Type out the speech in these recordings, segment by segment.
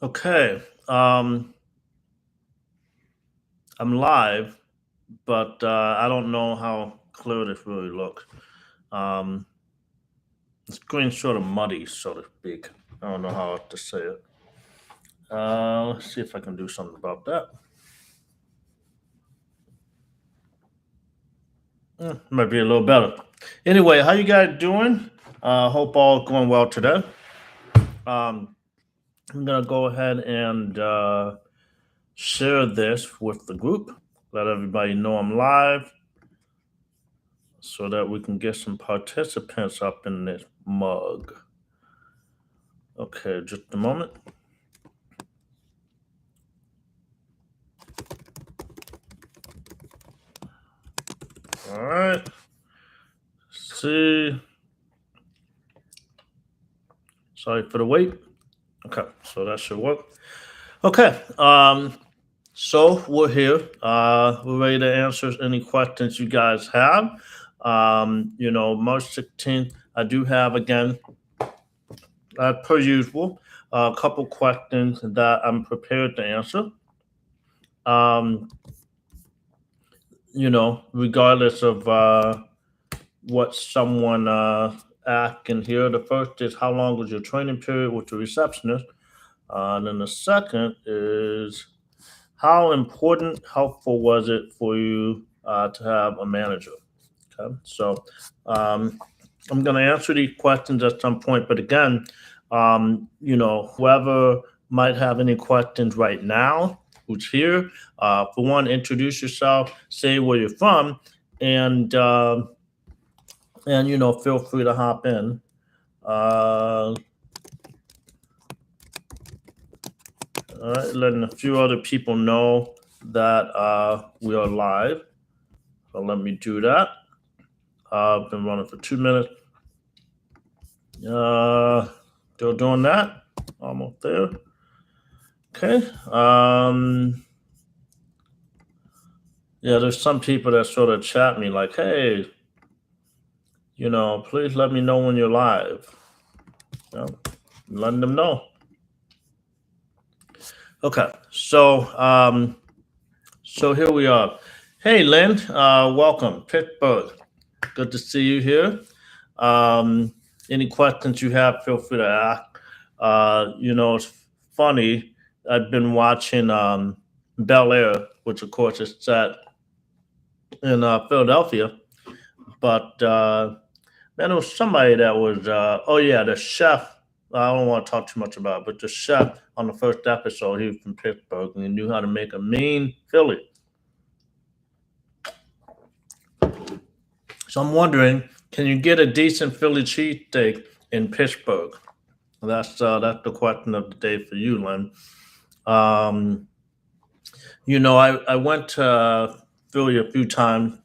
Okay. I'm live, but I don't know how clear this really looks. Um, the screen's sort of muddy, so to speak. I don't know how to say it. Let's see if I can do something about that. Might be a little better. Anyway, how you guys doing? Hope all going well today. Um, I'm gonna go ahead and share this with the group. Let everybody know I'm live, so that we can get some participants up in this mug. Okay, just a moment. All right. See. Sorry for the wait. Okay, so that should work. Okay. So we're here. We're ready to answer any questions you guys have. March 16th, I do have again, per usual, a couple questions that I'm prepared to answer. Um, Regardless of what someone asked in here. The first is how long was your training period with the receptionist? And then the second is how important, helpful was it for you to have a manager? Okay, so I'm going to answer these questions at some point, but again, whoever might have any questions right now, who's here, for one, introduce yourself, say where you're from, and feel free to hop in. All right, letting a few other people know that we are live. So let me do that. I've been running for 2 minutes. Still doing that. Almost there. Okay. Yeah, there's some people that sort of chat me like, hey, please let me know when you're live. Letting them know. Okay, so here we are. Hey, Lynn, welcome, Pittsburgh. Good to see you here. Any questions you have, feel free to ask. It's funny. I've been watching Bel Air, which of course is set in Philadelphia, but man, there was somebody that was, oh yeah, the chef. I don't want to talk too much about it, but the chef on the first episode, he was from Pittsburgh and he knew how to make a mean Philly. So I'm wondering, can you get a decent Philly cheesesteak in Pittsburgh? That's the question of the day for you, Lynn. I went to Philly a few times,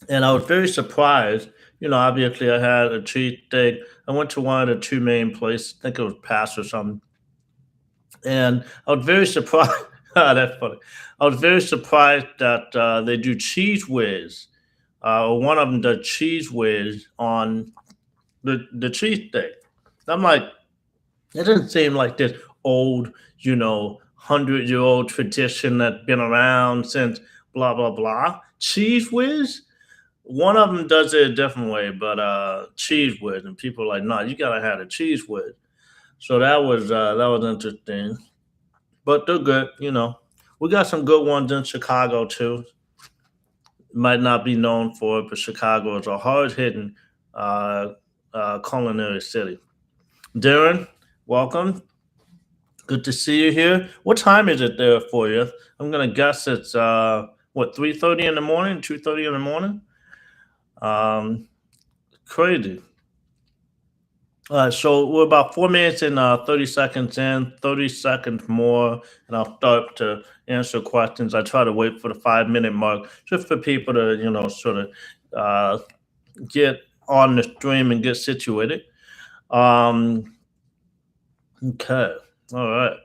and I was very surprised. Obviously, I had a cheesesteak. I went to one of the two main places. I think it was Pass or something, and I was very surprised. That's funny. I was very surprised that they do cheese whiz. One of them does cheese whiz on the cheesesteak. I'm like, it doesn't seem like this old, 100-year-old tradition that's been around since blah blah blah. Cheese whiz. One of them does it a different way, but cheese whiz, and people are like, no, you gotta have a cheese whiz. So that was interesting, but they're good. We got some good ones in Chicago too. Might not be known for it, but Chicago is a hard hitting uh, culinary city. Darren, welcome. Good to see you here. What time is it there for you? I'm gonna guess it's 3:30 in the morning, 2:30 in the morning. Um, Crazy. All right, so we're about 4 minutes and 30 seconds in, 30 seconds more, and I'll start to answer questions. I try to wait for the 5 minute mark just for people to, sort of uh, get on the stream and get situated. Um, okay, all right.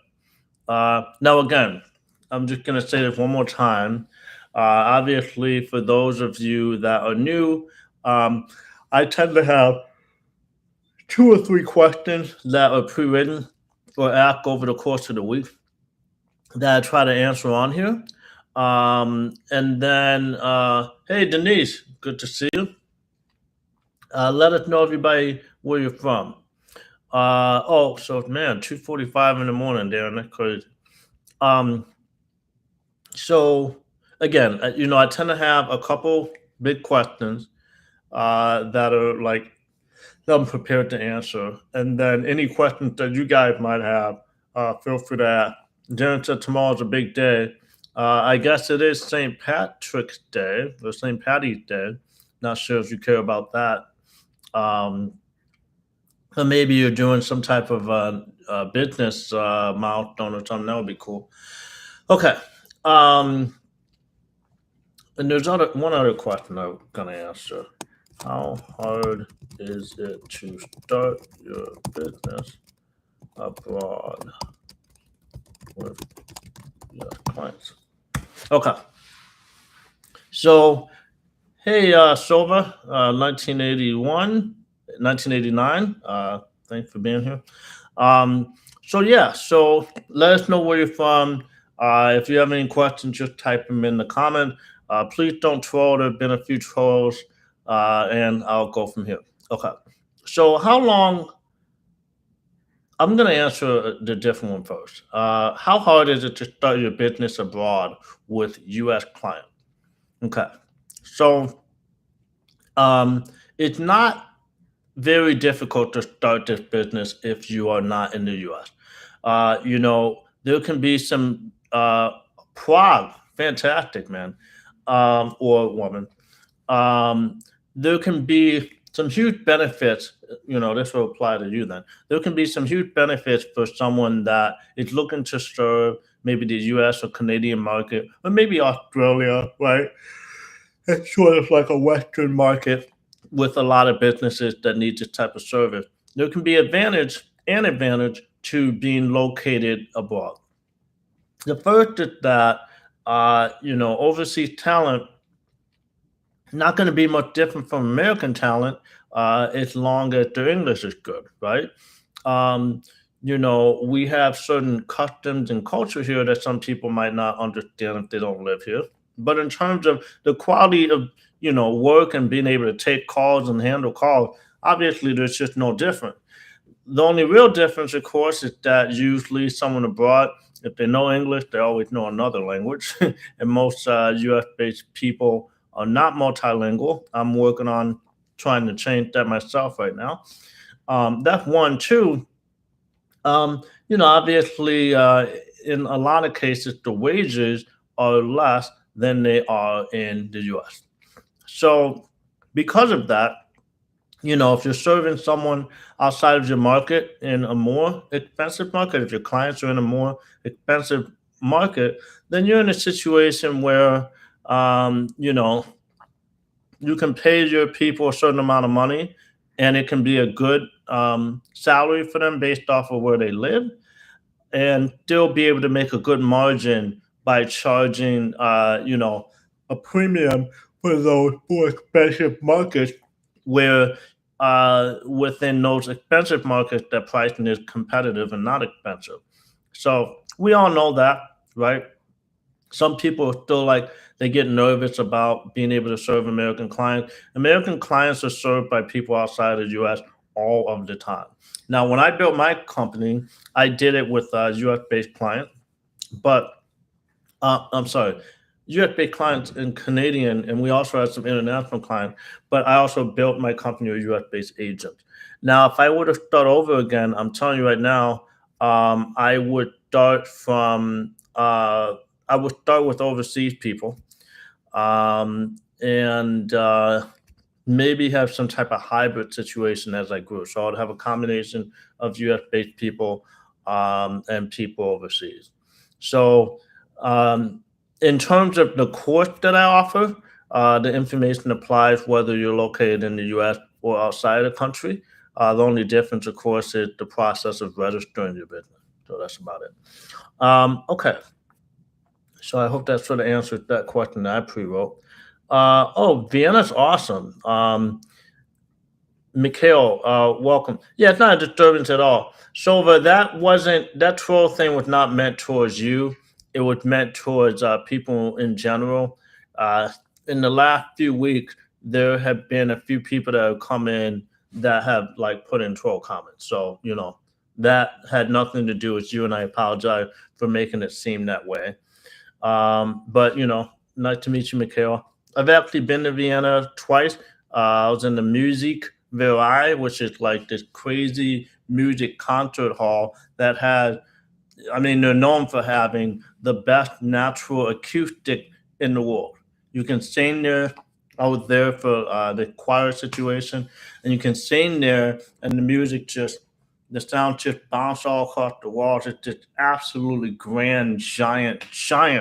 Now, again, I'm just going to say this one more time. Obviously, for those of you that are new, I tend to have two or three questions that are pre-written, or ask over the course of the week that I try to answer on here. And then, hey, Denise, good to see you. Let us know, everybody, where you're from. Oh, so man, 2:45 in the morning, Darren. That's crazy. Um, so again, I tend to have a couple big questions that are like that I'm prepared to answer, and then any questions that you guys might have, feel free to ask. Darren said tomorrow's a big day. I guess it is St. Patrick's Day or St. Patty's Day. Not sure if you care about that. Um, or maybe you're doing some type of business milestone or something. That would be cool. Okay. Um, and there's one other question I'm gonna answer. How hard is it to start your business abroad with your clients? Okay. So, hey, Silva, 1981, 1989. Thanks for being here. So yeah, so let us know where you're from. If you have any questions, just type them in the comment. Please don't troll. There have been a few trolls, and I'll go from here. Okay. So how long? I'm going to answer the different one first. How hard is it to start your business abroad with U.S. clients? Okay. So um, it's not very difficult to start this business if you are not in the US. There can be some Prague, fantastic, man, or woman. Um, there can be some huge benefits. This will apply to you then. There can be some huge benefits for someone that is looking to serve maybe the US or Canadian market, or maybe Australia, right? It's sort of like a Western market with a lot of businesses that need this type of service. There can be advantage to being located abroad. The first is that overseas talent not going to be much different from American talent as long as their English is good, right? Um, we have certain customs and culture here that some people might not understand if they don't live here. But in terms of the quality of work and being able to take calls and handle calls, obviously there's just no difference. The only real difference, of course, is that usually someone abroad, if they know English, they always know another language. And most US based people are not multilingual. I'm working on trying to change that myself right now. That's one. Two, obviously, in a lot of cases, the wages are less than they are in the US. So, because of that, if you're serving someone outside of your market in a more expensive market, if your clients are in a more expensive market, then you're in a situation where, you can pay your people a certain amount of money and it can be a good salary for them based off of where they live, and still be able to make a good margin by charging, a premium for those more expensive markets where within those expensive markets, that pricing is competitive and not expensive. So we all know that, right? Some people still like they get nervous about being able to serve American clients. American clients are served by people outside of the US all of the time. Now, when I built my company, I did it with US based clients, but I'm sorry, US-based clients and Canadian, and we also had some international clients. But I also built my company with US-based agents. Now, if I were to start over again, I'm telling you right now, I would start from I would start with overseas people, and maybe have some type of hybrid situation as I grew. So I'd have a combination of US-based people and people overseas. So um, in terms of the course that I offer, the information applies whether you're located in the US or outside the country. The only difference, of course, is the process of registering your business. So that's about it. Okay. So I hope that sort of answers that question that I pre-wrote. Oh, Vienna's awesome. Mikhail, welcome. Yeah, it's not a disturbance at all. So, but that troll thing was not meant towards you. It was meant towards people in general. Uh, in the last few weeks, there have been a few people that have come in that have like put in troll comments. So, that had nothing to do with you, and I apologize for making it seem that way. But nice to meet you, Mikhail. I've actually been to Vienna twice. I was in the Music Verein, which is like this crazy music concert hall that has, I mean, they're known for having the best natural acoustic in the world. You can sing there. I was there for the choir situation, and you can sing there, and the sound just bounce all across the walls. It's just absolutely grand, giant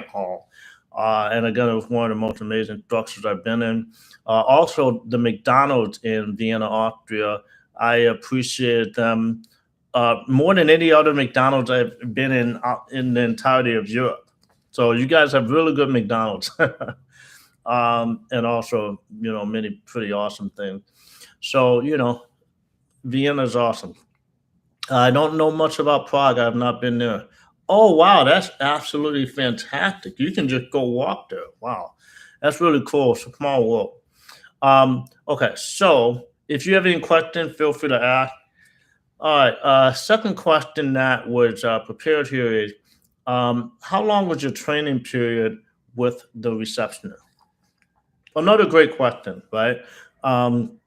hall. And again, it was one of the most amazing structures I've been in. Also, the McDonald's in Vienna, Austria, I appreciate them more than any other McDonald's I've been in the entirety of Europe. So you guys have really good McDonald's, and also many pretty awesome things. So Vienna's awesome. I don't know much about Prague. I've not been there. Oh wow, that's absolutely fantastic. You can just go walk there. Wow, that's really cool. It's a small world. Okay, so if you have any questions, feel free to ask. All right. Second question that was prepared here is, how long was your training period with the receptionist? Another great question, right? Um,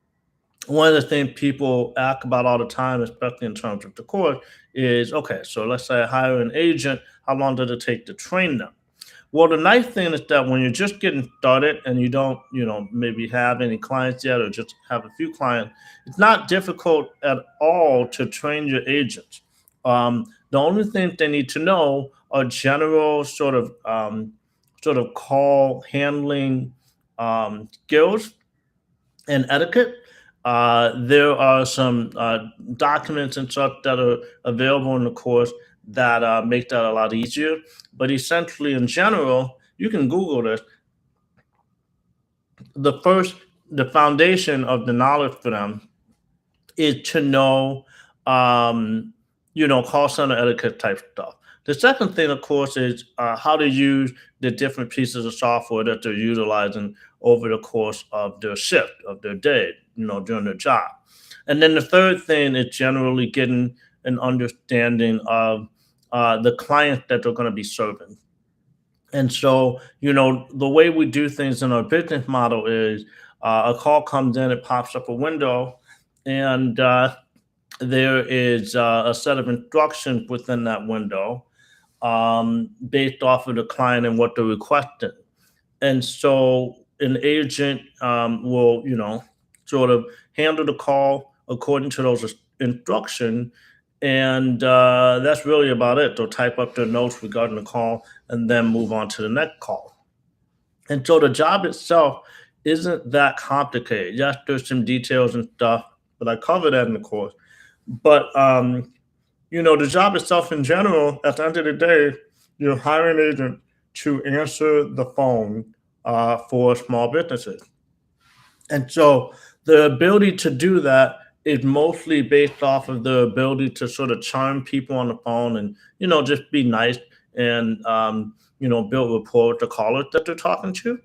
One of the things people ask about all the time, especially in terms of the course, is okay. So let's say I hire an agent. How long did it take to train them? Well, the nice thing is that when you're just getting started and you don't, maybe have any clients yet or just have a few clients, it's not difficult at all to train your agents. The only thing they need to know are general sort of call handling skills and etiquette. There are some documents and such that are available in the course that make that a lot easier. But essentially, in general, you can Google this. The first, the foundation of the knowledge for them is to know, um, call center etiquette type stuff. The second thing, of course, is how to use the different pieces of software that they're utilizing over the course of their shift, of their day, during their job. And then the third thing is generally getting an understanding of the client that they're going to be serving. And so, the way we do things in our business model is a call comes in, it pops up a window, and there is a set of instructions within that window based off of the client and what they're requesting. And so an agent will, sort of handle the call according to those instructions. And that's really about it. They'll type up their notes regarding the call and then move on to the next call. And so the job itself isn't that complicated. Yes, there's some details and stuff, but I cover that in the course. But the job itself in general, at the end of the day, you're hiring an agent to answer the phone for small businesses. And so the ability to do that is mostly based off of the ability to sort of charm people on the phone and, just be nice and, build rapport with the callers that they're talking to.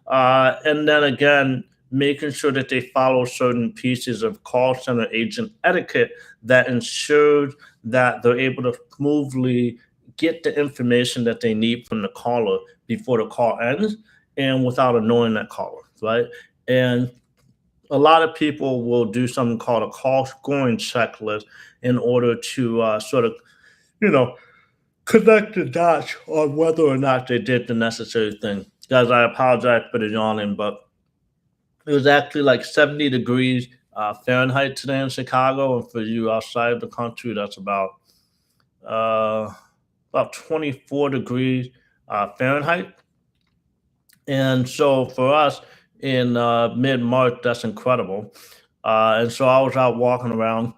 And then again, making sure that they follow certain pieces of call center agent etiquette that ensures that they're able to smoothly get the information that they need from the caller before the call ends and without annoying that caller, right? And a lot of people will do something called a call scoring checklist in order to sort of, you know, connect the dots on whether or not they did the necessary thing. Guys, I apologize for the yawning, but it was actually like 70 degrees Fahrenheit today in Chicago, and for you outside the country, that's uh, about 24 degrees Fahrenheit. And so for us in mid March, that's incredible. And so I was out walking around,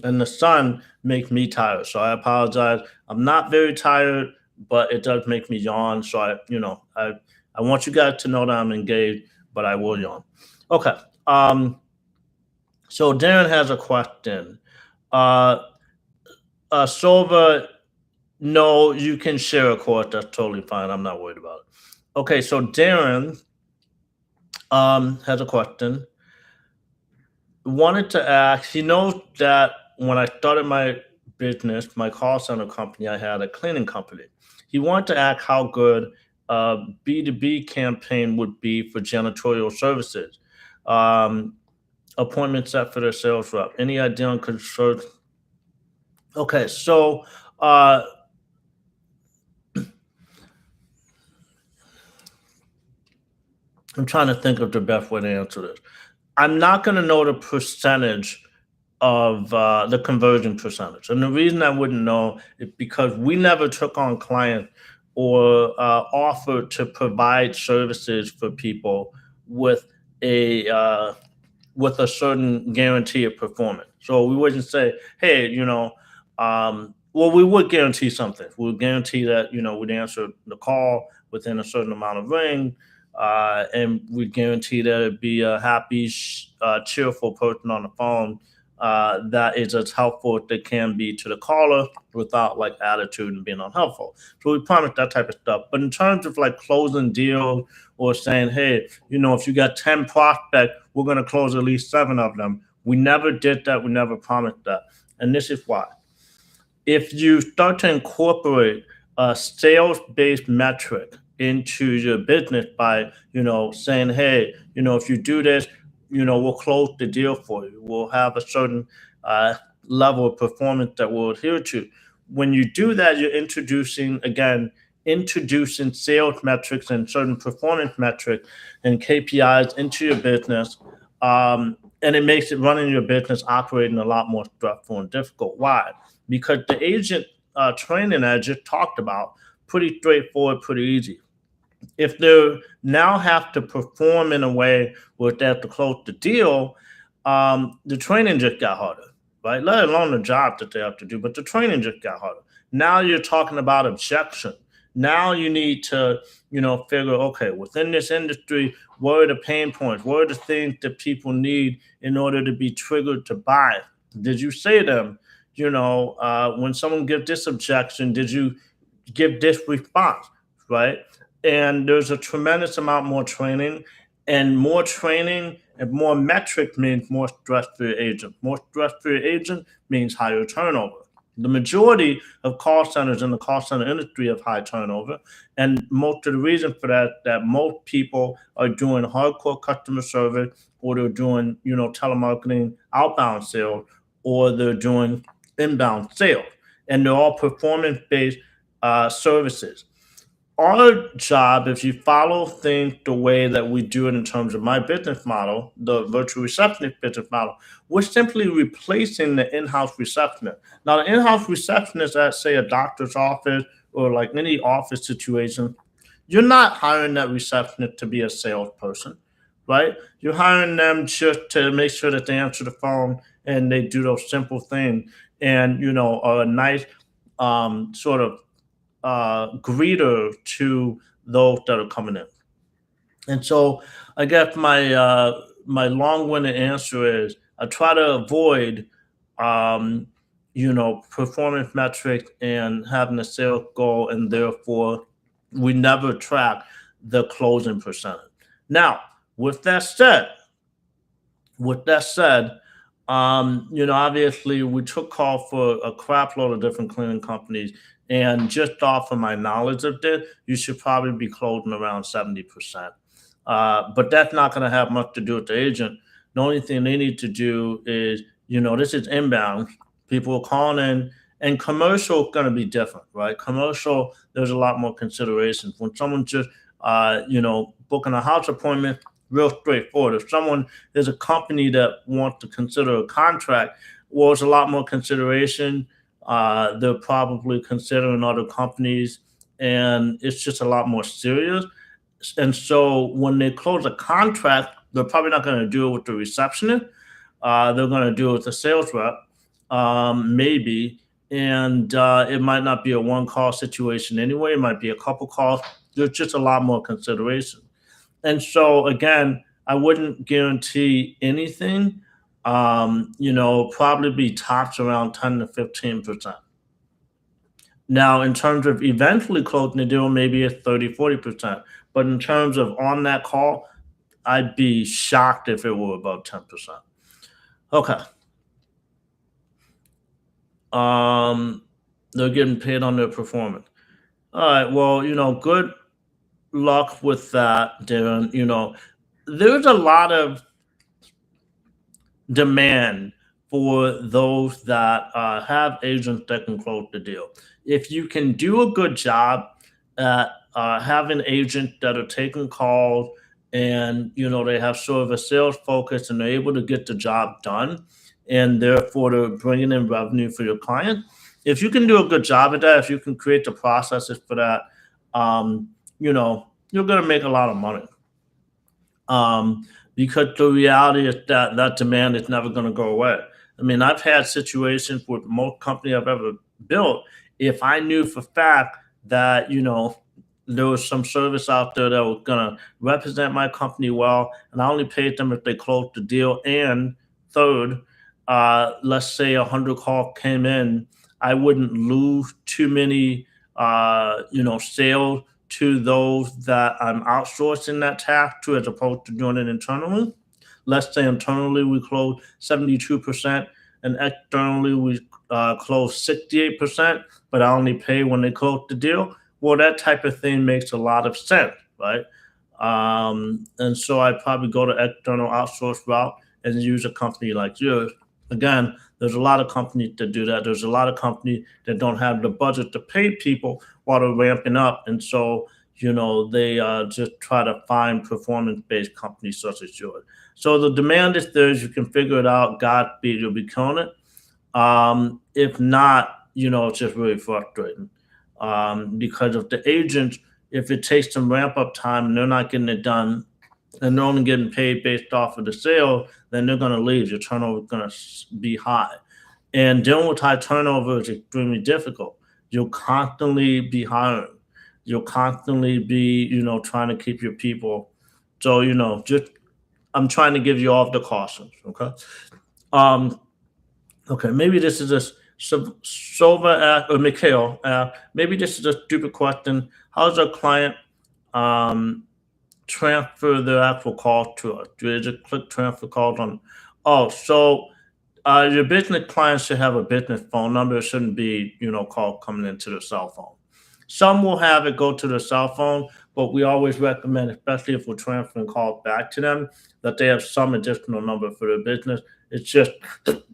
and the sun makes me tired. So I apologize. I'm not very tired, but it does make me yawn. So I want you guys to know that I'm engaged, but I will yawn. Okay. Um, So Darren has a question. Uh, Silva, no, you can share a course. That's totally fine. I'm not worried about it. Okay, so Darren has a question. Wanted to ask, he knows that when I started my business, my call center company, I had a cleaning company. He wanted to ask how good a B2B campaign would be for janitorial services. Um, Appointment set for their sales rep. Any idea on concern? Okay, so uh, I'm trying to think of the best way to answer this. I'm not going to know the percentage of the conversion percentage. And the reason I wouldn't know is because we never took on clients or offered to provide services for people with a certain guarantee of performance. So we wouldn't say, hey, well, we would guarantee something. We would guarantee that, we'd answer the call within a certain amount of ring. And we guarantee that it'd be a happy, cheerful person on the phone that is as helpful as they can be to the caller without like attitude and being unhelpful. So we promise that type of stuff. But in terms of like closing deals or saying, hey, if you got 10 prospects, we're going to close at least seven of them. We never did that. We never promised that. And this is why. If you start to incorporate a sales-based metric into your business by, saying, hey, if you do this, we'll close the deal for you. We'll have a certain uh, level of performance that we'll adhere to. When you do that, you're introducing sales metrics and certain performance metrics and KPIs into your business. And it makes it running your business operating a lot more stressful and difficult. Why? Because the agent training I just talked about, pretty straightforward, pretty easy. If they now have to perform in a way where they have to close the deal, the training just got harder, right? Let alone the job that they have to do, but the training just got harder. Now you're talking about objection. Now you need to, figure, okay, within this industry, what are the pain points? What are the things that people need in order to be triggered to buy? Did you say them? When someone gives this objection, did you give this response? Right? And there's a tremendous amount more training and more metric means more stress for your agent. More stress for your agent means higher turnover. The majority of call centers in the call center industry have high turnover, and most of the reason for that most people are doing hardcore customer service, or they're doing telemarketing outbound sales, or they're doing inbound sales, and they're all performance based services. Our job, if you follow things the way that we do it in terms of my business model, the virtual receptionist business model, we're simply replacing the in-house receptionist. Now, the in-house receptionist at, say, a doctor's office or like any office situation, you're not hiring that receptionist to be a salesperson, right? You're hiring them just to make sure that they answer the phone and they do those simple things and, are a nice sort of greeter to those that are coming in. And so I guess my long-winded answer is I try to avoid um, performance metrics and having a sales goal, and therefore we never track the closing percentage. Now, with that said, with that said, obviously we took call for a crap load of different cleaning companies. And just off of my knowledge of this, you should probably be closing around 70%. But that's not going to have much to do with the agent. The only thing they need to do is, this is inbound. People are calling in, and commercial is going to be different, right? Commercial, there's a lot more considerations. When someone just, booking a house appointment, real straightforward. If someone is a company that wants to consider a contract, well, it's a lot more consideration. They're probably considering other companies, and it's just a lot more serious. And so when they close a contract, they're probably not going to do it with the receptionist. They're going to do it with the sales rep, maybe. And it might not be a one call situation anyway. It might be a couple calls. There's just a lot more consideration. And so again, I wouldn't guarantee anything. probably be tops around 10 to 15%. Now, in terms of eventually closing the deal, maybe it's 30, 40%. But in terms of on that call, I'd be shocked if it were above 10%. Okay. Um, they're getting paid on their performance. All right. Well, good luck with that, Darren. There's a lot of demand for those that have agents that can close the deal. If you can do a good job at having agents that are taking calls and they have sort of a sales focus and they're able to get the job done and therefore they're bringing in revenue for your client. If you can do a good job at that, if you can create the processes for that, you're going to make a lot of money, um, because the reality is that that demand is never going to go away. I mean, I've had situations with most company I've ever built. If I knew for fact that there was some service out there that was going to represent my company well, and I only paid them if they closed the deal, and third, let's say 100 call came in, I wouldn't lose too many, sales to those that I'm outsourcing that task to as opposed to doing it internally. Let's say internally we close 72% and externally we close 68%, but I only pay when they close the deal. Well, that type of thing makes a lot of sense, right? And so I'd probably go to external outsource route and use a company like yours. Again, there's a lot of companies that do that. There's a lot of companies that don't have the budget to pay people while they're ramping up. And so, they just try to find performance based companies such as yours. So the demand is there. You can figure it out. Godspeed, you'll be killing it. If not, it's just really frustrating, because of the agents, if it takes some ramp up time and they're not getting it done and they're only getting paid based off of the sale, then they're going to leave. Your turnover is going to be high. And dealing with high turnover is extremely difficult. You'll constantly be hiring. You'll constantly be, trying to keep your people. So, just I'm trying to give you all of the cautions. Okay. Um, okay, maybe this is a Sova or Mikhail. Maybe this is a stupid question. How does a client um, transfer their actual call to us? Do they just click transfer calls on? Oh, so your business clients should have a business phone number. It shouldn't be, call coming into the cell phone. Some will have it go to the cell phone, but we always recommend, especially if we're transferring calls back to them, that they have some additional number for their business. It's just, excuse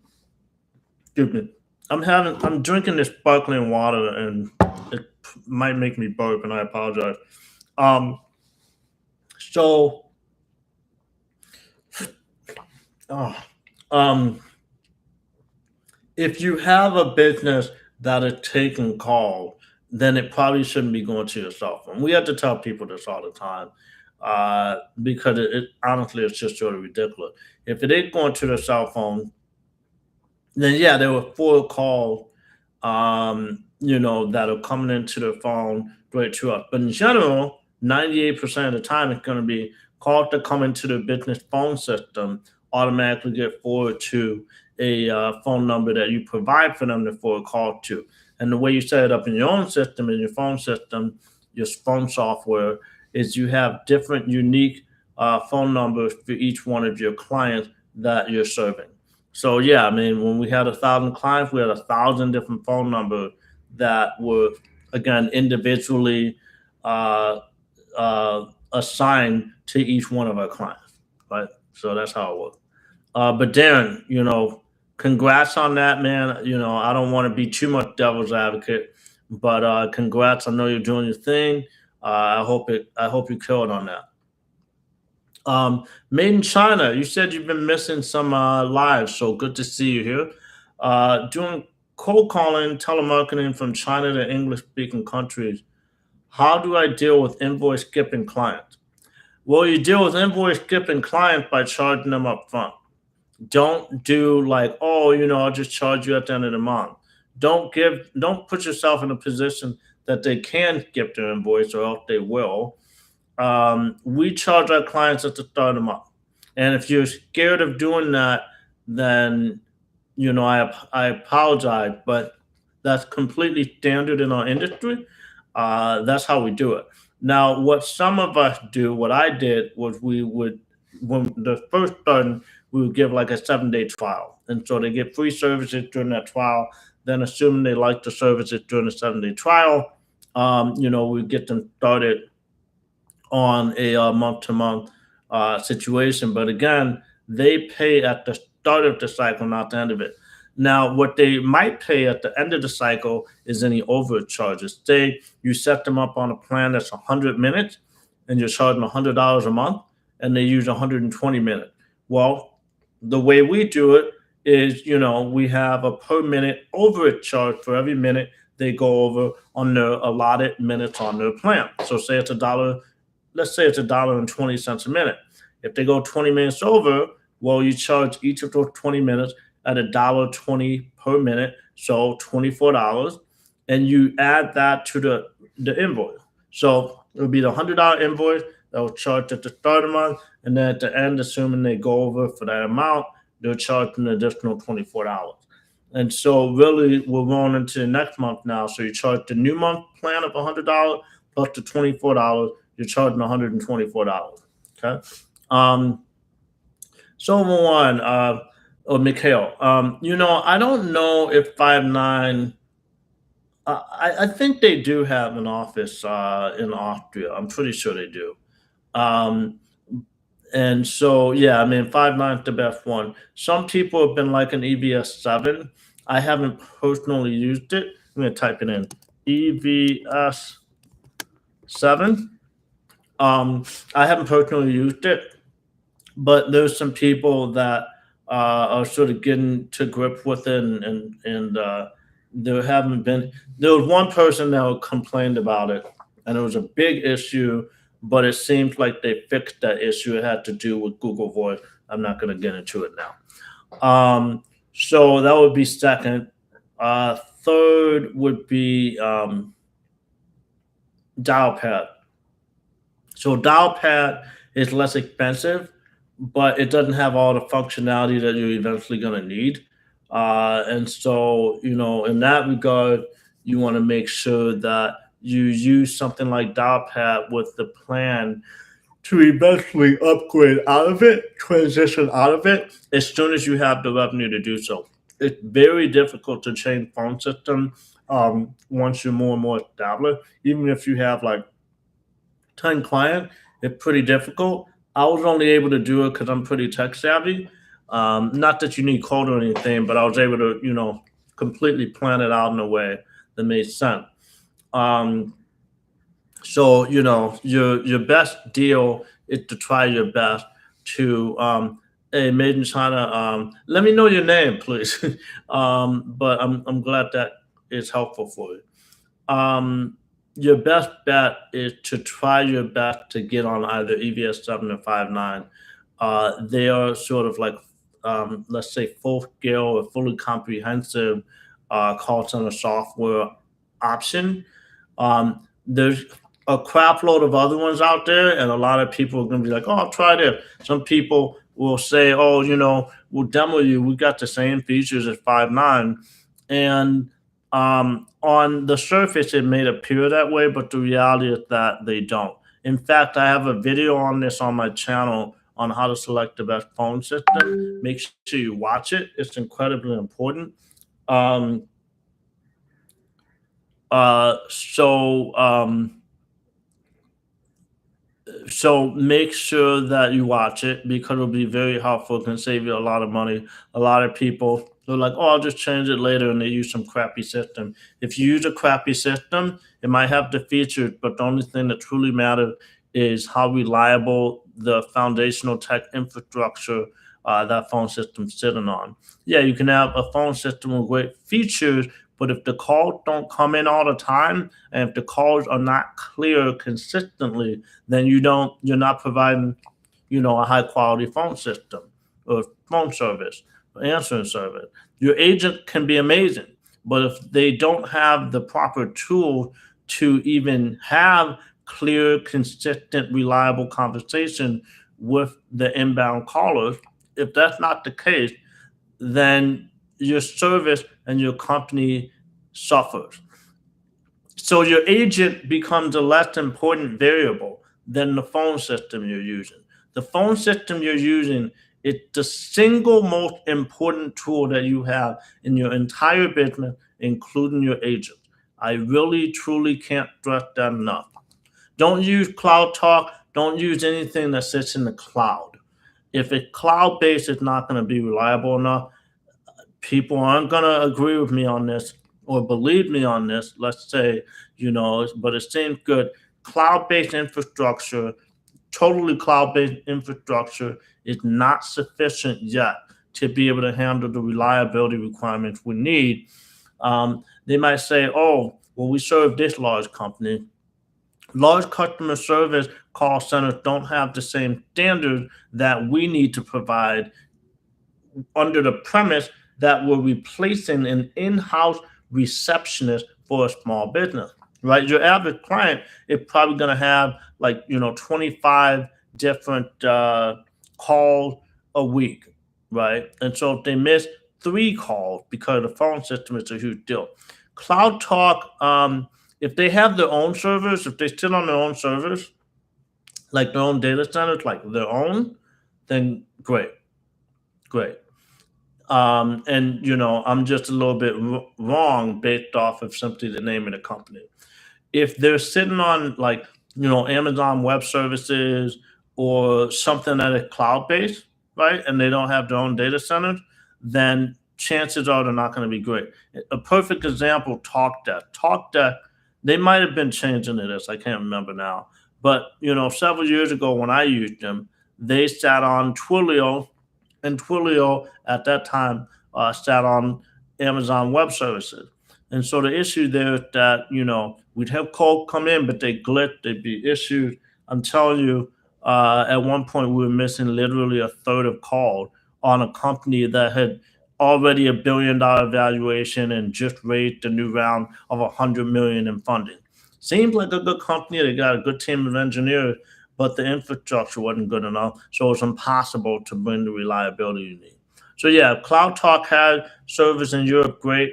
me. I'm drinking this sparkling water and it might make me burp, and I apologize. Um, so, uh, um, if you have a business that is taking calls, then it probably shouldn't be going to your cell phone. We have to tell people this all the time, because it honestly it's just sort of ridiculous. If it ain't going to the cell phone, then yeah, there were 4 calls, that are coming into the phone right to us. But in general, 98% of the time, it's going to be calls that come into the business phone system automatically get forwarded to a phone number that you provide for them to forward a call to. And the way you set it up in your own system, in your phone system, your phone software, is you have different unique phone numbers for each one of your clients that you're serving. So yeah, I mean, when we had 1,000 clients, we had 1,000 different phone numbers that were again individually uh, assigned to each one of our clients, right? So that's how it works. But Darren, congrats on that, man. I don't want to be too much devil's advocate, but congrats. I know you're doing your thing. I hope you kill it on that. Made in China. You said you've been missing some lives, so good to see you here. Doing cold calling, telemarketing from China to English speaking countries. How do I deal with invoice skipping clients? Well, you deal with invoice skipping clients by charging them up front. Don't do like, oh, I'll just charge you at the end of the month. Don't put yourself in a position that they can skip their invoice or else they will. We charge our clients at the start of the month. And if you're scared of doing that, then I apologize, but that's completely standard in our industry. That's how we do it. Now, what some of us do, what I did was we would, when the first started, we would give like a 7-day trial. And so they get free services during that trial. Then, assuming they like the services during the 7-day trial, we get them started on a month to month situation. But again, they pay at the start of the cycle, not the end of it. Now, what they might pay at the end of the cycle is any overcharges. Say you set them up on a plan that's 100 minutes and you're charging $100 a month and they use 120 minutes. Well, the way we do it is, we have a per minute overage charge for every minute they go over on their allotted minutes on their plan. So say it's a dollar, let's say it's $1.20 a minute. If they go 20 minutes over, well, you charge each of those 20 minutes at $1.20 per minute, so $24, and you add that to the invoice. So it would be the $100 invoice that will charge at the start of the month, and then at the end, assuming they go over for that amount, they'll charge an additional $24. And so really we're going into the next month now. So you charge the new month plan of $100 plus the $24, you're charging $124. Okay. Um, so one, Mikhail, I don't know if 5 9. I think they do have an office in Austria. I'm pretty sure they do. Um, and so, yeah, I mean, 5 9 is the best one. Some people have been like an EVS 7. I haven't personally used it. I'm going to type it in EVS 7. I haven't personally used it, but there's some people that are sort of getting to grip with it, and there haven't been. There was one person that complained about it, and it was a big issue, but it seems like they fixed that issue. It had to do with Google Voice. I'm not going to get into it now. So that would be second. Third would be Dialpad. So Dialpad is less expensive, but it doesn't have all the functionality that you're eventually going to need. And so, in that regard, you want to make sure that you use something like Dialpad with the plan to eventually upgrade out of it, transition out of it, as soon as you have the revenue to do so. It's very difficult to change phone system once you're more and more established. Even if you have like 10 client, it's pretty difficult. I was only able to do it because I'm pretty tech savvy. Not that you need code or anything, but I was able to, completely plan it out in a way that made sense. Um, so, your best deal is to try your best to, hey, made in China. Let me know your name, please. But I'm glad that is helpful for you. Um, your best bet is to try your best to get on either EVS 7 or 5 9. They are sort of like, let's say, full scale or fully comprehensive call center software option. There's a crap load of other ones out there, and a lot of people are going to be like, "Oh, I'll try this." Some people will say, "Oh, we'll demo you. We got the same features as 5 9," and on the surface, it may appear that way, but the reality is that they don't. In fact, I have a video on this on my channel on how to select the best phone system. Make sure you watch it. It's incredibly important. Um, uh, so, um, so make sure that you watch it because it'll be very helpful. It can save you a lot of money. A lot of people they're like, "Oh, I'll just change it later," and they use some crappy system. If you use a crappy system, it might have the features, but the only thing that truly matters is how reliable the foundational tech infrastructure that phone system's sitting on. Yeah, you can have a phone system with great features, but if the calls don't come in all the time, and if the calls are not clear consistently, then you're not providing, a high quality phone system or phone service or answering service. Your agent can be amazing, but if they don't have the proper tool to even have clear, consistent, reliable conversation with the inbound callers, if that's not the case, then your service and your company suffers. So your agent becomes a less important variable than the phone system you're using. The phone system you're using is the single most important tool that you have in your entire business, including your agent. I really, truly can't stress that enough. Don't use Cloud Talk. Don't use anything that sits in the cloud. If it's cloud based, it's not going to be reliable enough. People aren't going to agree with me on this or believe me on this, let's say, but it seems good. Cloud based infrastructure, totally cloud based infrastructure, is not sufficient yet to be able to handle the reliability requirements we need. They might say, oh, well, we serve this large company. Large customer service call centers don't have the same standards that we need to provide under the premise that we're replacing an in-house receptionist for a small business, right? Your average client is probably going to have 25 different calls a week, right? And so if they miss 3 calls because the phone system is a huge deal. Cloud Talk, if they have their own servers, if they sit on their own servers, like their own data centers, like their own, then great, great. And I'm just a little bit wrong based off of simply the name of the company. If they're sitting on Amazon Web Services or something that is cloud based, right, and they don't have their own data centers, then chances are they're not going to be great. A perfect example: TalkDeck. TalkDeck, they might have been changing to this. I can't remember now, but several years ago when I used them, they sat on Twilio, and Twilio at that time sat on Amazon Web Services. And so the issue there is that, we'd have code come in, but they glitch, they'd be issues. I'm telling you, at one point we were missing literally a third of call on a company that had already $1 billion valuation and just raised a new round of 100 million in funding. Seems like a good company. They got a good team of engineers, but the infrastructure wasn't good enough, so it's impossible to bring the reliability you need. So yeah, Cloud Talk has service in Europe, great.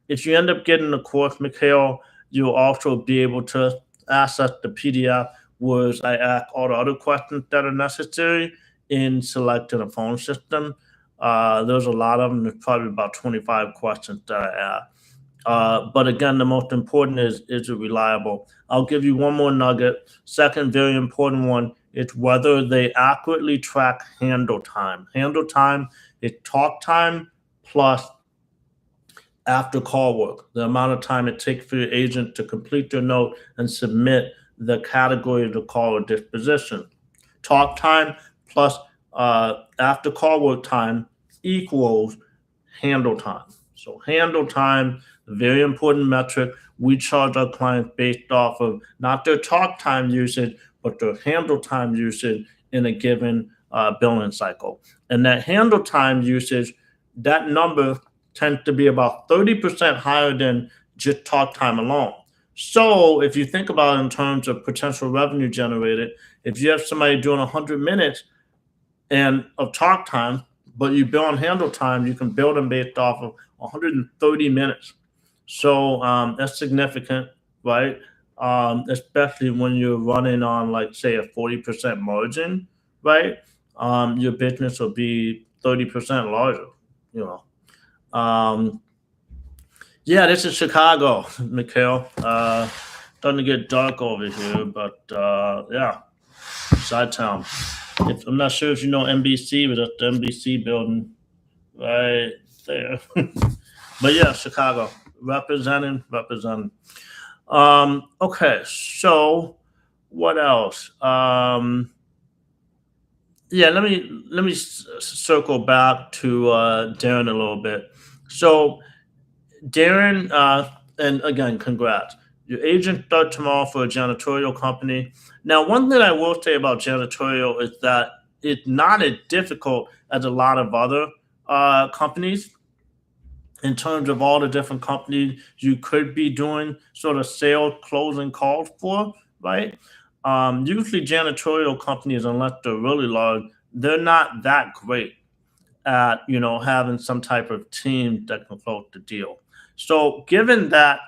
If you end up getting the course, Mikhail, you'll also be able to access the PDF, whereas I ask all the other questions that are necessary in selecting a phone system. There's a lot of them. There's probably about 25 questions that I ask. But again, the most important is it reliable? I'll give you one more nugget. Second, very important one, it's whether they accurately track handle time. Handle time is talk time plus after call work, the amount of time it takes for your agent to complete your note and submit the category of the call or disposition. Talk time plus after call work time equals handle time. So handle time, a very important metric. We charge our clients based off of not their talk time usage, but their handle time usage in a given billing cycle. And that handle time usage, that number tends to be about 30% higher than just talk time alone. So if you think about it in terms of potential revenue generated, if you have somebody doing 100 minutes and of talk time, but you bill on handle time, you can bill them based off of 130 minutes. So that's significant, right? Especially when you're running on, like, say, a 40% margin, right? Your business will be 30% larger, you know. Um, yeah, this is Chicago, Mikhail. Starting to get dark over here, but yeah, side town. I'm not sure if you know NBC, but that's the NBC building right there. But yeah, Chicago, representing. Okay, so what else? Yeah, let me circle back to Darren a little bit. So Darren, and again, congrats. Your agent start tomorrow for a janitorial company. Now, one thing I will say about janitorial is that it's not as difficult as a lot of other companies in terms of all the different companies you could be doing sort of sales closing calls for, right? Usually, janitorial companies, unless they're really large, they're not that great at having some type of team that can close the deal. So, given that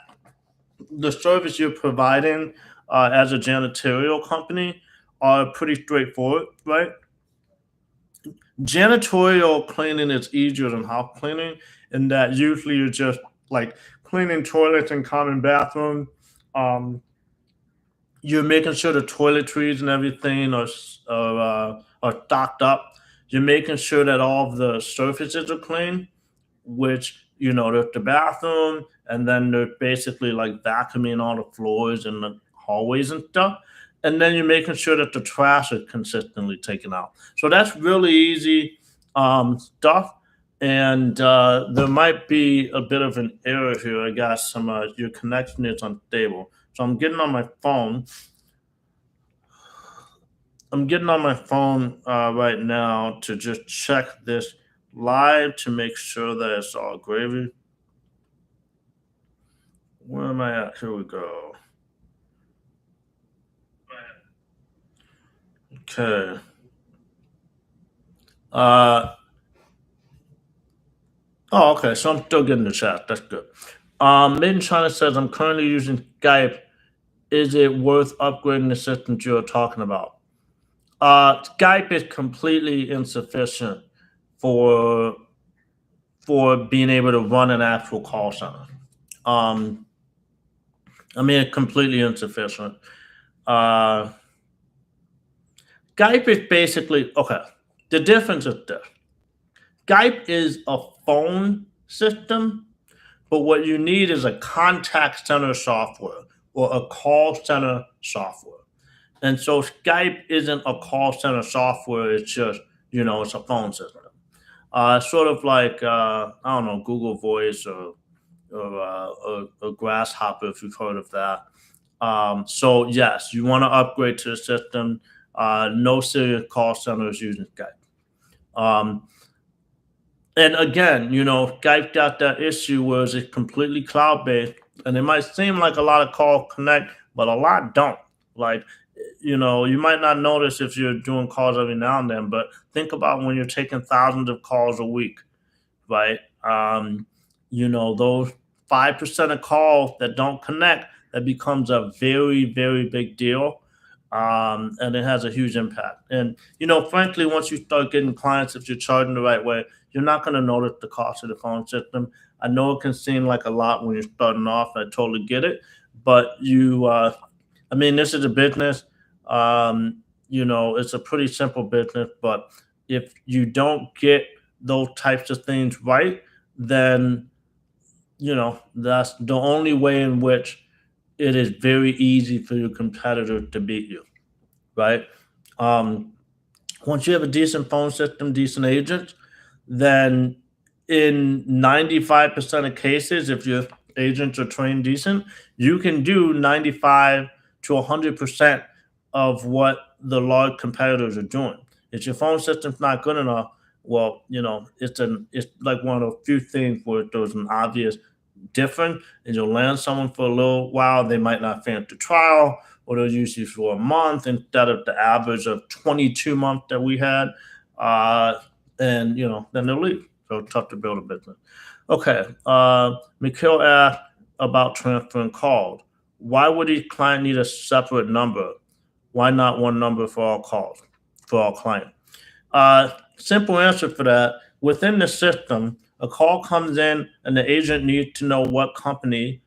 the service you're providing as a janitorial company are pretty straightforward, right? Janitorial cleaning is easier than house cleaning, in that usually you're just like cleaning toilets and common bathroom. Um, you're making sure the toiletries and everything are stocked up. You're making sure that all of the surfaces are clean, which there's the bathroom, and then they're basically like vacuuming all the floors and the hallways and stuff. And then you're making sure that the trash is consistently taken out. So that's really easy stuff. And there might be a bit of an error here. I got some your connection is unstable. So I'm getting on my phone right now to just check this live to make sure that it's all gravy. Where am I at? Here we go. Okay. Uh, oh, okay. So I'm still getting the chat. That's good. Made in China says I'm currently using Skype. Is it worth upgrading the systems you're talking about? Skype is completely insufficient for being able to run an actual call center. Um, I mean, completely insufficient. Uh, Skype is basically okay. The difference is this: Skype is a phone system, but what you need is a contact center software or a call center software. And so Skype isn't a call center software; it's just it's a phone system. Sort of like I don't know, Google Voice or Grasshopper, if you've heard of that. So yes, you want to upgrade to the system. No serious call centers using Skype. And again, Skype got that issue where it's completely cloud based, and it might seem like a lot of call connect, but a lot don't. Like, you might not notice if you're doing calls every now and then, but think about when you're taking thousands of calls a week, right? Those 5% of calls that don't connect, that becomes a very, very big deal. And it has a huge impact. And, frankly, once you start getting clients, if you're charging the right way, you're not going to notice the cost of the phone system. I know it can seem like a lot when you're starting off. I totally get it. But I mean, this is a business. It's a pretty simple business. But if you don't get those types of things right, then that's the only way in which it is very easy for your competitor to beat you, right? Um, Once you have a decent phone system, decent agents, then in 95% of cases, if your agents are trained decent, you can do 95 to 100% of what the large competitors are doing. If your phone system's not good enough, well, it's like one of the few things where there's an obvious different, and you'll land someone for a little while. They might not finish the trial, or they'll use you for a month instead of the average of 22 months that we had. Uh, and then they'll leave. So it's tough to build a business. Okay. Mikhail asked about transferring calls. Why would each client need a separate number? Why not one number for all calls, for all clients? Simple answer for that. Within the system, a call comes in, and the agent needs to know what company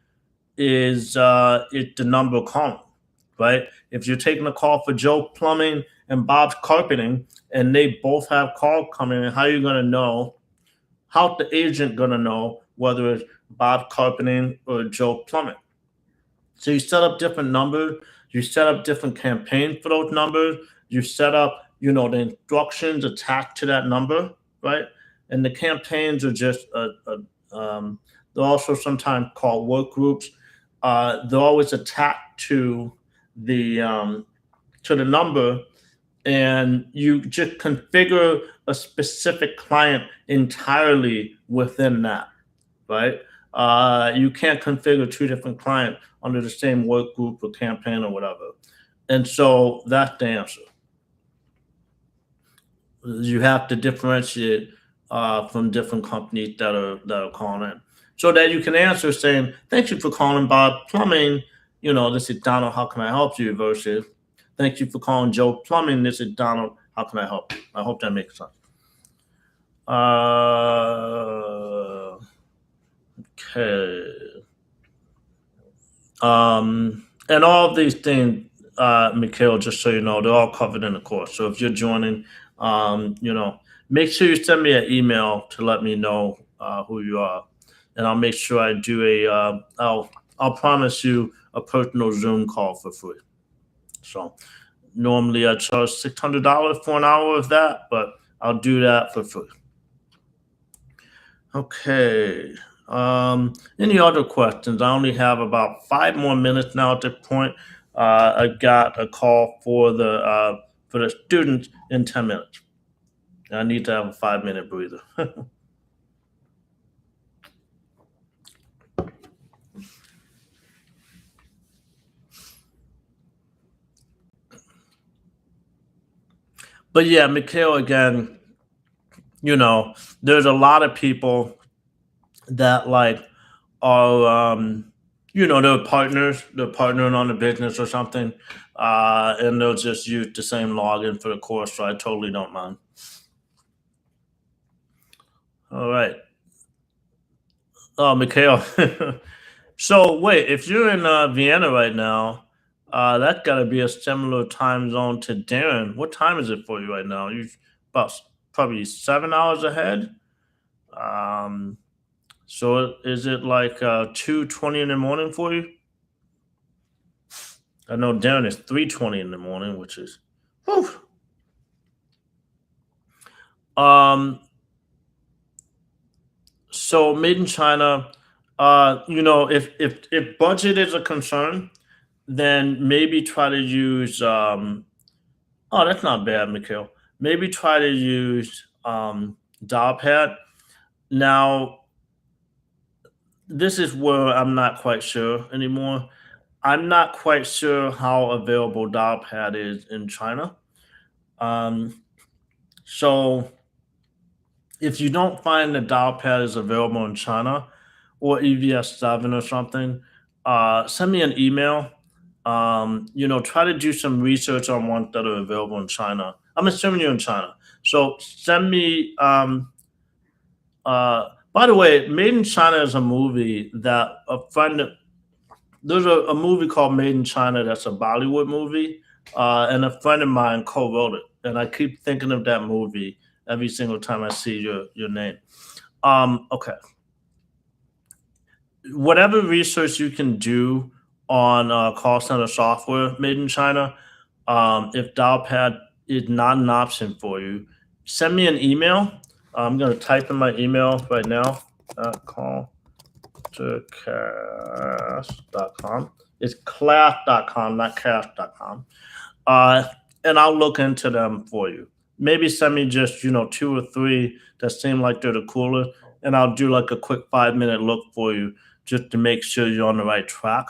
is the number calling, right? If you're taking a call for Joe Plumbing and Bob's Carpeting, and they both have call coming in, how are you going to know? How's the agent going to know whether it's Bob Carpeting or Joe Plumbing? So you set up different numbers. You set up different campaigns for those numbers. You set up, the instructions attached to that number, right? And the campaigns are just, they're also sometimes called work groups. They're always attached to the number, and you just configure a specific client entirely within that, right? You can't configure two different clients under the same work group or campaign or whatever. And so that's the answer. You have to differentiate from different companies that are calling in, so that you can answer saying, "Thank you for calling Bob Plumbing. This is Donald. How can I help you?" Versus, "Thank you for calling Joe Plumbing. This is Donald. How can I help you?" I hope that makes sense. Okay. And all of these things, Mikhail, just so you know, they're all covered in the course. So if you're joining, make sure you send me an email to let me know who you are, and I'll make sure I do a. I'll promise you a personal Zoom call for free. So normally I charge $600 for an hour of that, but I'll do that for free. Okay. Any other questions? I only have about 5 more minutes now at this point. I got a call for the students in 10 minutes. I need to have a 5 minute breather. But yeah, Mikhail, again, you know, there's a lot of people that like are they're partnering on a business or something, and they'll just use the same login for the course. So I totally don't mind. All right. Oh, Mikhail. So wait, if you're in Vienna right now, that's got to be a similar time zone to Darren. What time is it for you right now? You about probably 7 hours ahead. Um, so is it like 2:20 in the morning for you? I know Darren is 3:20 in the morning, which is, whew. Um, so made in China. If budget is a concern, then maybe try to use. Oh, that's not bad, Mikhail. Maybe try to use Dialpad. Now, this is where I'm not quite sure anymore. I'm not quite sure how available Dialpad is in China. Um, so if you don't find the dial pad is available in China or EVS7 or something, send me an email. Try to do some research on ones that are available in China. I'm assuming you're in China. So send me. By the way, Made in China is a movie that a friend. There's a movie called Made in China that's a Bollywood movie, and a friend of mine co-wrote it. And I keep thinking of that movie every single time I see your name. Okay. Whatever research you can do on call center software made in China, if Dialpad is not an option for you, send me an email. I'm going to type in my email right now. Caltercast.com. It's class.com, not cast.com. Uh, and I'll look into them for you. Maybe send me just, two or three that seem like they're the coolest, and I'll do like a quick 5 minute look for you just to make sure you're on the right track.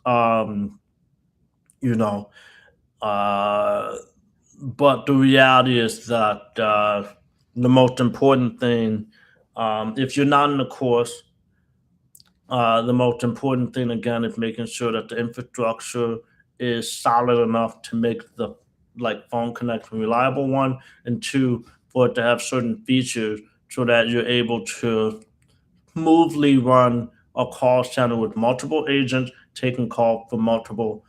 Um, you know, uh, but the reality is that the most important thing, if you're not in the course, the most important thing again is making sure that the infrastructure is solid enough to make the like phone connection reliable one, and two, for it to have certain features so that you're able to smoothly run a call center with multiple agents taking call for multiple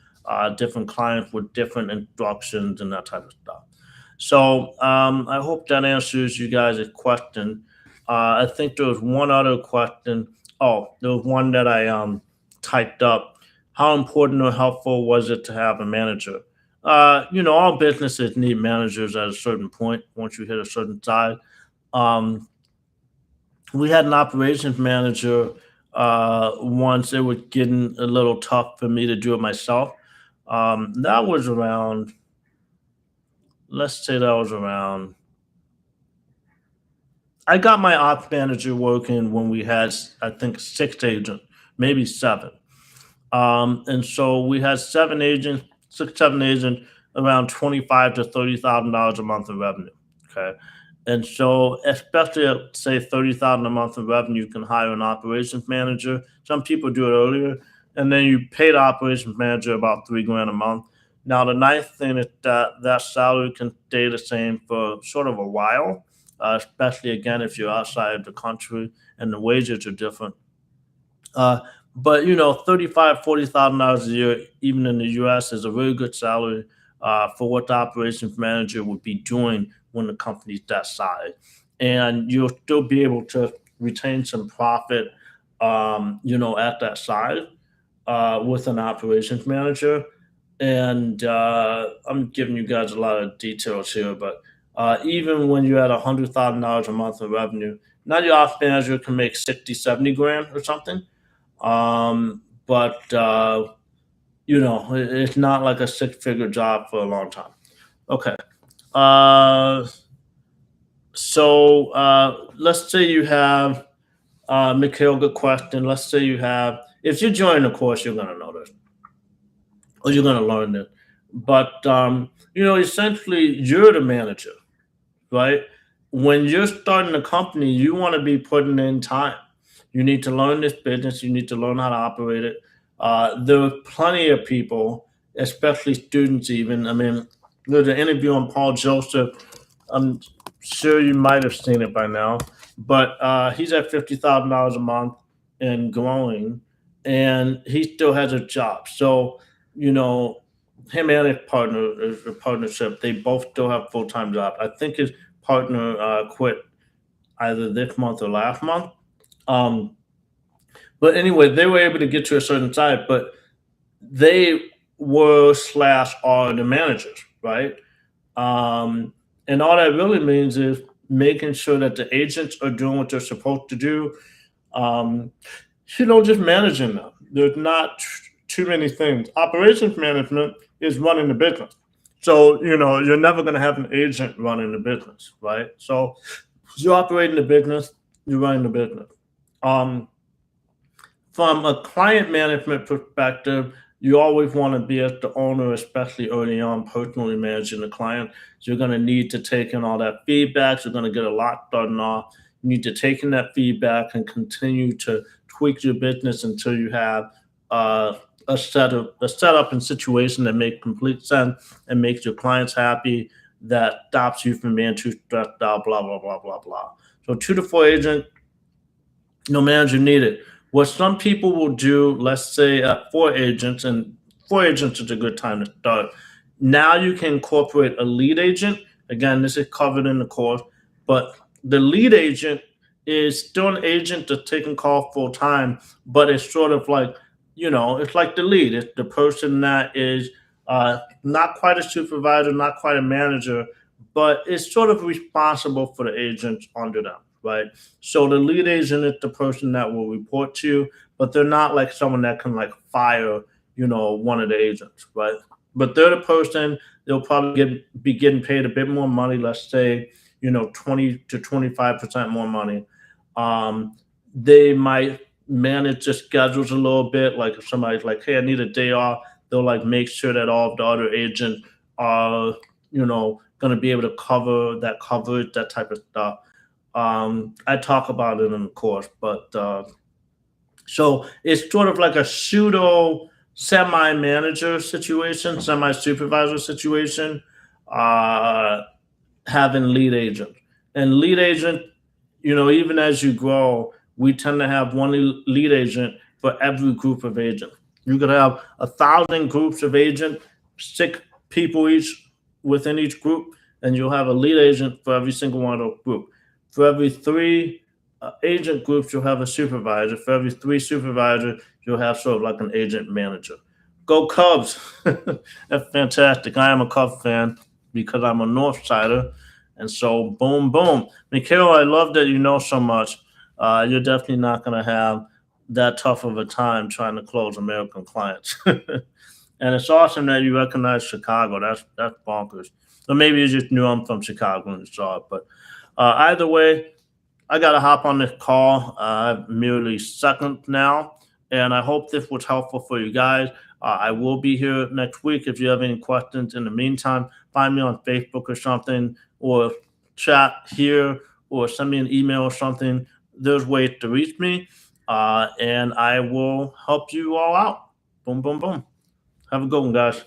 different clients with different instructions and that type of stuff. So I hope that answers you guys' question. I think there was one other question. Oh, there was one that I typed up. How important or helpful was it to have a manager? All businesses need managers at a certain point. Once you hit a certain size, um, we had an operations manager once. It was getting a little tough for me to do it myself. That was around. Let's say that was around. I got my ops manager working when we had, I think, 6 agents, maybe seven. And so we had 7 agents, 6, 7 agents, around 25 to $30,000 a month in revenue. Okay, And so, especially at say 30,000 a month in revenue, you can hire an operations manager. Some people do it earlier, and then you pay the operations manager about 3 grand a month. Now, the nice thing is that that salary can stay the same for sort of a while, especially again if you're outside the country and the wages are different. Uh, but 35, $40,000 a year, even in the U.S., is a really good salary for what the operations manager would be doing when the company's that size, and you'll still be able to retain some profit, at that size with an operations manager. And I'm giving you guys a lot of details here, but even when you're at $100,000 a month in revenue, now your ops manager can make 60, 70 grand or something. But it's not like a six-figure job for a long time. Okay. Uh, so let's say you have Mikhail, good question. Let's say you have, if you join the course, you're going to know this, or you're going to learn it. But essentially, you're the manager, right? When you're starting a company, you want to be putting in time. You need to learn this business. You need to learn how to operate it. There are plenty of people, especially students, even. I mean, there's an interview on Paul Joseph. I'm sure you might have seen it by now, but he's at $50,000 a month and growing, and he still has a job. So, you know, him and his partner, his partnership, they both still have full time jobs. I think his partner quit either this month or last month. Um, but anyway, they were able to get to a certain side, but they were slash are the managers, right? Um, and all that really means is making sure that the agents are doing what they're supposed to do. Um, just managing them. There's not too many things. Operations management is running the business. So, you're never going to have an agent running the business, right? So, you're operating the business, you're running the business. Um, from a client management perspective, you always want to be as the owner, especially early on, personally managing the client. So you're going to need to take in all that feedback. So you're going to get a lot starting off. You need to take in that feedback and continue to tweak your business until you have a setup and situation that makes complete sense and makes your clients happy. That stops you from being too stressed out. Blah blah blah blah blah. So 2 to 4 agents, no manager needed. What some people will do, let's say at 4 agents, and 4 agents is a good time to start. Now you can incorporate a lead agent. Again, this is covered in the course, but the lead agent is still an agent that's taking call full time, but it's sort of like, it's like the lead. It's the person that is not quite a supervisor, not quite a manager, but is sort of responsible for the agents under them, right? So the lead agent is the person that will report to you, but they're not like someone that can like fire, one of the agents, right? But they're the person, they'll probably be getting paid a bit more money, let's say, 20 to 25% more money. They might manage the schedules a little bit. Like if somebody's like, hey, I need a day off, they'll like make sure that all of the other agents are, going to be able to cover that coverage, that type of stuff. I talk about it in the course, but so it's sort of like a pseudo semi manager situation, semi supervisor situation, uh, having lead agent. And lead agent, even as you grow, we tend to have one lead agent for every group of agents. You could have 1,000 groups of agents, 6 people each within each group, and you'll have a lead agent for every single one of those groups. For every three agent groups, you'll have a supervisor. For every three supervisors, you'll have sort of like an agent manager. Go Cubs! That's fantastic. I am a Cubs fan because I'm a North Sider. And so, boom, boom. Mikhail, I love that you know so much. You're definitely not going to have that tough of a time trying to close American clients. And it's awesome that you recognize Chicago. That's bonkers. So maybe you just knew I'm from Chicago and you saw it. But either way, I got to hop on this call. I'm merely second now. And I hope this was helpful for you guys. I will be here next week. If you have any questions in the meantime, find me on Facebook or something, or chat here or send me an email or something. There's ways to reach me, and I will help you all out. Boom, boom, boom. Have a good one, guys.